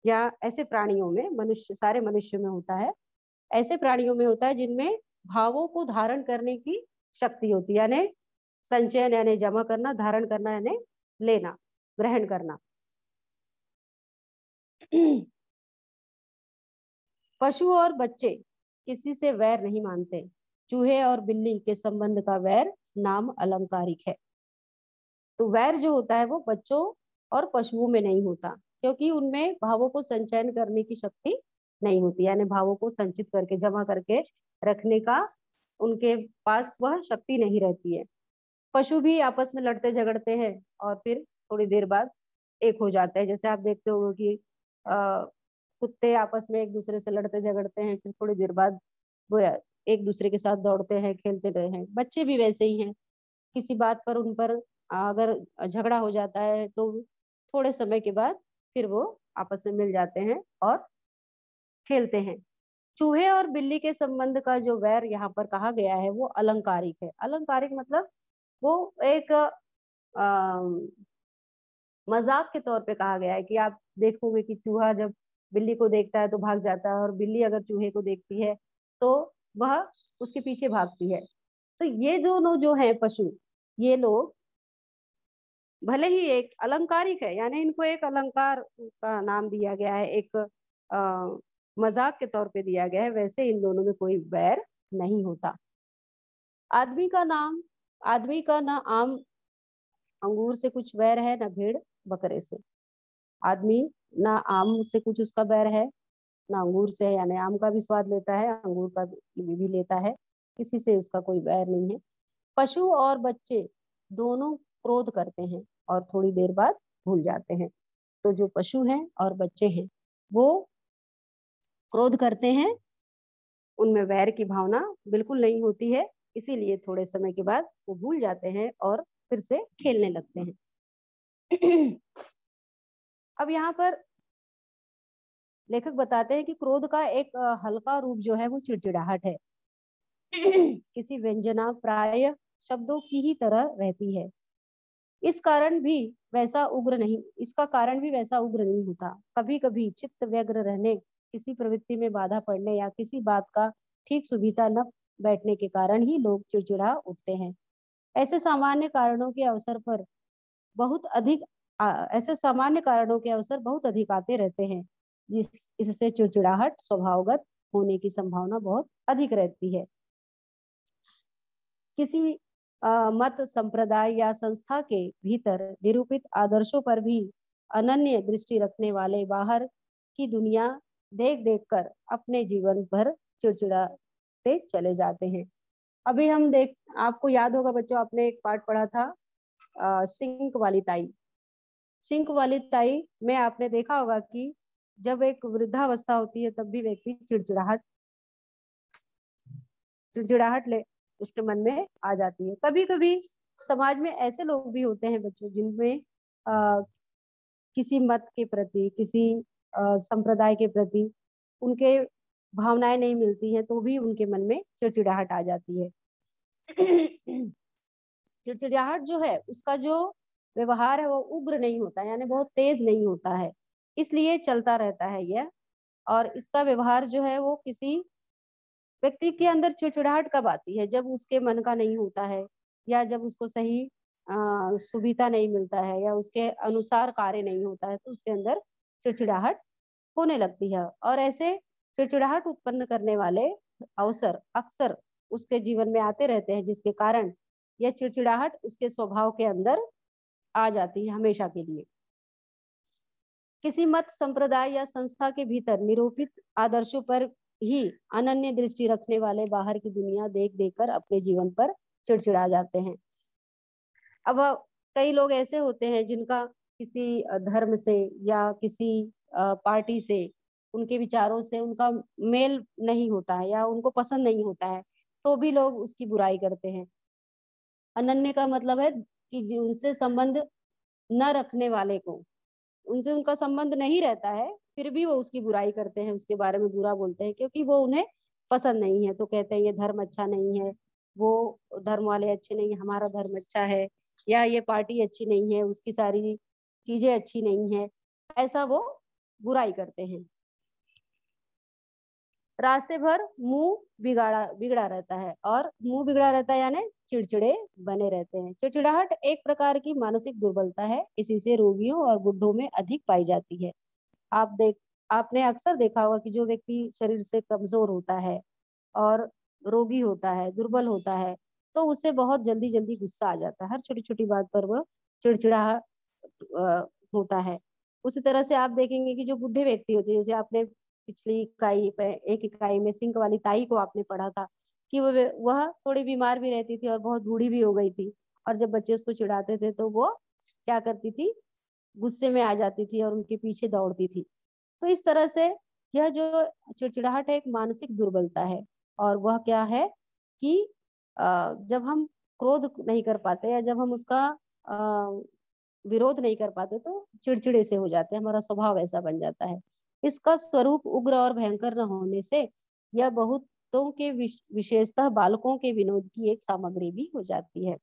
Speaker 1: या ऐसे प्राणियों में, सारे मनुष्य में होता है, ऐसे प्राणियों में होता है जिनमें भावों को धारण करने की शक्ति होती है। यानी संचयन यानी जमा करना, धारण करना यानी लेना, ग्रहण करना। पशु और बच्चे किसी से वैर नहीं मानते। चूहे और बिल्ली के संबंध का वैर नाम अलंकारिक है। तो वैर जो होता है वो बच्चों और पशुओं में नहीं होता, क्योंकि उनमें भावों को संचयन करने की शक्ति नहीं होती। यानी भावों को संचित करके जमा करके रखने का उनके पास वह शक्ति नहीं रहती है। पशु भी आपस में लड़ते झगड़ते हैं और फिर थोड़ी देर बाद एक हो जाते हैं। जैसे आप देखते हो कि कुत्ते आपस में एक दूसरे से लड़ते झगड़ते हैं, फिर थोड़ी देर बाद वो एक दूसरे के साथ दौड़ते हैं, खेलते रहे हैं। बच्चे भी वैसे ही हैं, किसी बात पर उन पर अगर झगड़ा हो जाता है तो थोड़े समय के बाद फिर वो आपस में मिल जाते हैं और खेलते हैं। चूहे और बिल्ली के संबंध का जो वैर यहाँ पर कहा गया है वो अलंकारिक है। अलंकारिक मतलब वो एक मजाक के तौर पे कहा गया है कि आप देखोगे कि चूहा जब बिल्ली को देखता है तो भाग जाता है, और बिल्ली अगर चूहे को देखती है तो वह उसके पीछे भागती है। तो ये दोनों जो है पशु, ये लोग भले ही एक अलंकारिक है, यानी इनको एक अलंकार का नाम दिया गया है, एक मजाक के तौर पे दिया गया है, वैसे इन दोनों में कोई वैर नहीं होता। आदमी का नाम आदमी का ना आम अंगूर से कुछ वैर है, ना भेड़ बकरे से। आदमी ना आम से कुछ उसका बैर है, ना अंगूर से, यानी आम का भी स्वाद लेता है, अंगूर का भी लेता है, किसी से उसका कोई बैर नहीं है। पशु और बच्चे दोनों क्रोध करते हैं और थोड़ी देर बाद भूल जाते हैं। तो जो पशु हैं और बच्चे हैं वो क्रोध करते हैं, उनमें वैर की भावना बिल्कुल नहीं होती है, इसीलिए थोड़े समय के बाद वो भूल जाते हैं और फिर से खेलने लगते हैं। अब यहाँ पर लेखक बताते हैं कि क्रोध का एक हल्का रूप जो है वो चिड़चिड़ाहट है। किसी व्यंजना प्राय शब्दों की ही तरह रहती है। इसका कारण भी वैसा उग्र नहीं होता। कभी कभी चित्त व्यग्र रहने, किसी प्रवृत्ति में बाधा पड़ने या किसी बात का ठीक सुविधा न बैठने के कारण ही लोग चिड़चिड़ा उठते हैं। ऐसे सामान्य कारणों के अवसर पर बहुत अधिक ऐसे सामान्य कारणों के अवसर बहुत अधिक आते रहते हैं, इससे चिड़चिड़ाहट स्वभावगत होने की संभावना बहुत अधिक रहती है। किसी मत संप्रदाय या संस्था के भीतर निरूपित आदर्शों पर भी अनन्य दृष्टि रखने वाले बाहर की दुनिया देख देख कर अपने जीवन भर चिड़चिड़ाते चले जाते हैं। अभी हम देख आपको याद होगा बच्चों, आपने एक पाठ पढ़ा था सिंक वाली ताई। सिंक वाली ताई में आपने देखा होगा कि जब एक वृद्धावस्था होती है तब भी व्यक्ति चिड़चिड़ाहट ले उसके मन में आ जाती है। कभी कभी समाज में ऐसे लोग भी होते हैं बच्चों जिनमें किसी मत के प्रति, किसी संप्रदाय के प्रति उनके भावनाएं नहीं मिलती हैं तो भी उनके मन में चिड़चिड़ाहट आ जाती है। चिड़चिड़ाहट जो है उसका जो व्यवहार है वो उग्र नहीं होता, यानी बहुत तेज नहीं होता है, इसलिए चलता रहता है यह। और इसका व्यवहार जो है वो किसी व्यक्ति के अंदर चिड़चिड़ाहट कब आती है, जब उसके मन का नहीं होता है, या जब उसको सही सुविधा नहीं मिलता है, या उसके अनुसार कार्य नहीं होता है, तो उसके अंदर चिड़चिड़ाहट होने लगती है। और ऐसे चिड़चिड़ाहट उत्पन्न करने वाले अवसर अक्सर उसके जीवन में आते रहते हैं, जिसके कारण यह चिड़चिड़ाहट उसके स्वभाव के अंदर आ जाती है हमेशा के लिए। किसी मत संप्रदाय या संस्था के भीतर निरूपित आदर्शों पर ही अनन्य दृष्टि रखने वाले बाहर की दुनिया देख देखकर अपने जीवन पर चिड़चिड़ा जाते हैं। अब कई लोग ऐसे होते हैं जिनका किसी धर्म से या किसी पार्टी से, उनके विचारों से उनका मेल नहीं होता है या उनको पसंद नहीं होता है, तो भी लोग उसकी बुराई करते हैं। अनन्य का मतलब है कि उनसे संबंध न रखने वाले को, उनसे उनका संबंध नहीं रहता है फिर भी वो उसकी बुराई करते हैं, उसके बारे में बुरा बोलते हैं, क्योंकि वो उन्हें पसंद नहीं है। तो कहते हैं ये धर्म अच्छा नहीं है, वो धर्म वाले अच्छे नहीं है, हमारा धर्म अच्छा है, या ये पार्टी अच्छी नहीं है, उसकी सारी चीजें अच्छी नहीं है, ऐसा वो बुराई करते हैं। रास्ते भर मुंह बिगाड़ा बिगड़ा रहता है, और मुंह बिगड़ा रहता है यानी चिड़चिड़े बने रहते हैं। चिड़चिड़ाहट एक प्रकार की मानसिक दुर्बलता है, इसी से रोगियों और बुढ़ों में अधिक पाई जाती है। आपने अक्सर देखा होगा कि जो व्यक्ति शरीर से कमजोर होता है और रोगी होता है, दुर्बल होता है, तो उसे बहुत जल्दी जल्दी गुस्सा आ जाता है, हर छोटी छोटी बात पर वह चिड़चिड़ा होता है। उसी तरह से आप देखेंगे कि जो बुढ़े व्यक्ति होते हैं, जैसे आपने पिछली एक इकाई में सिंक वाली ताई को आपने पढ़ा था कि वह थोड़ी बीमार भी रहती थी और बहुत बूढ़ी भी हो गई थी, और जब बच्चे उसको चिढ़ाते थे तो वो क्या करती थी, गुस्से में आ जाती थी और उनके पीछे दौड़ती थी। तो इस तरह से यह जो चिड़चिड़ाहट है एक मानसिक दुर्बलता है, और वह क्या है कि जब हम क्रोध नहीं कर पाते या जब हम उसका विरोध नहीं कर पाते तो चिड़चिड़े से हो जाते हैं, हमारा स्वभाव ऐसा बन जाता है। इसका स्वरूप उग्र और भयंकर न होने से यह बहुतों के विशेषतः बालकों के विनोद की एक सामग्री भी हो जाती है।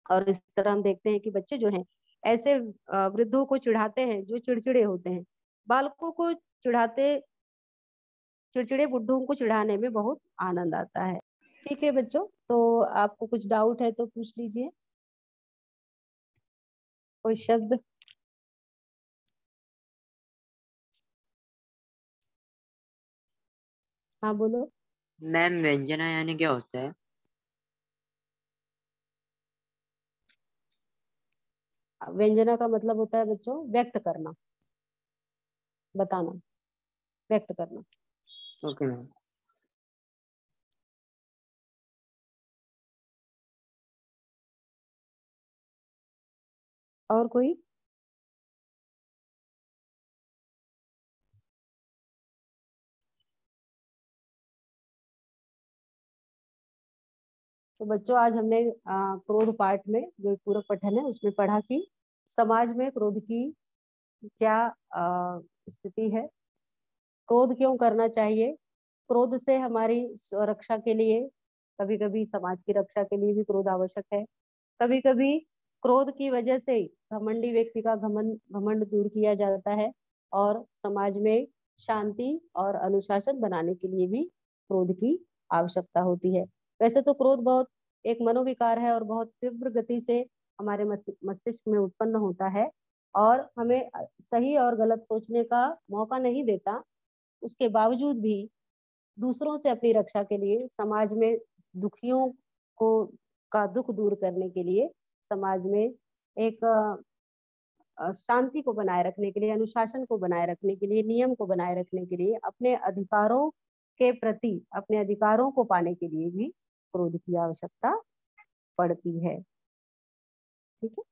Speaker 1: और इस तरह हम देखते हैं कि बच्चे जो हैं ऐसे वृद्धों को चिढ़ाते हैं जो चिड़चिड़े होते हैं। बालकों को चिढ़ाते चिड़चिड़े बुड्ढों को चिढ़ाने में बहुत आनंद आता है। ठीक है बच्चों, तो आपको कुछ डाउट है तो पूछ लीजिए। कोई शब्द? हाँ बोलो।
Speaker 2: मैम व्यंजना यानी क्या होता है?
Speaker 1: व्यंजना का मतलब होता है बच्चों व्यक्त करना, बताना, व्यक्त करना।
Speaker 2: Okay ma'am.
Speaker 1: और कोई? तो बच्चों आज हमने क्रोध पाठ में जो एक पूरक पठन है उसमें पढ़ा कि समाज में क्रोध की क्या स्थिति है, क्रोध क्यों करना चाहिए, क्रोध से हमारी सुरक्षा के लिए, कभी कभी समाज की रक्षा के लिए भी क्रोध आवश्यक है। कभी कभी क्रोध की वजह से घमंडी व्यक्ति का घमंड घमंड दूर किया जाता है और समाज में शांति और अनुशासन बनाने के लिए भी क्रोध की आवश्यकता होती है। वैसे तो क्रोध बहुत एक मनोविकार है और बहुत तीव्र गति से हमारे मस्तिष्क में उत्पन्न होता है और हमें सही और गलत सोचने का मौका नहीं देता। उसके बावजूद भी दूसरों से अपनी रक्षा के लिए, समाज में दुखियों को का दुख दूर करने के लिए, समाज में एक शांति को बनाए रखने के लिए, अनुशासन को बनाए रखने के लिए, नियम को बनाए रखने के लिए, अपने अधिकारों के प्रति, अपने अधिकारों को पाने के लिए भी क्रोध की आवश्यकता पड़ती है। ठीक है।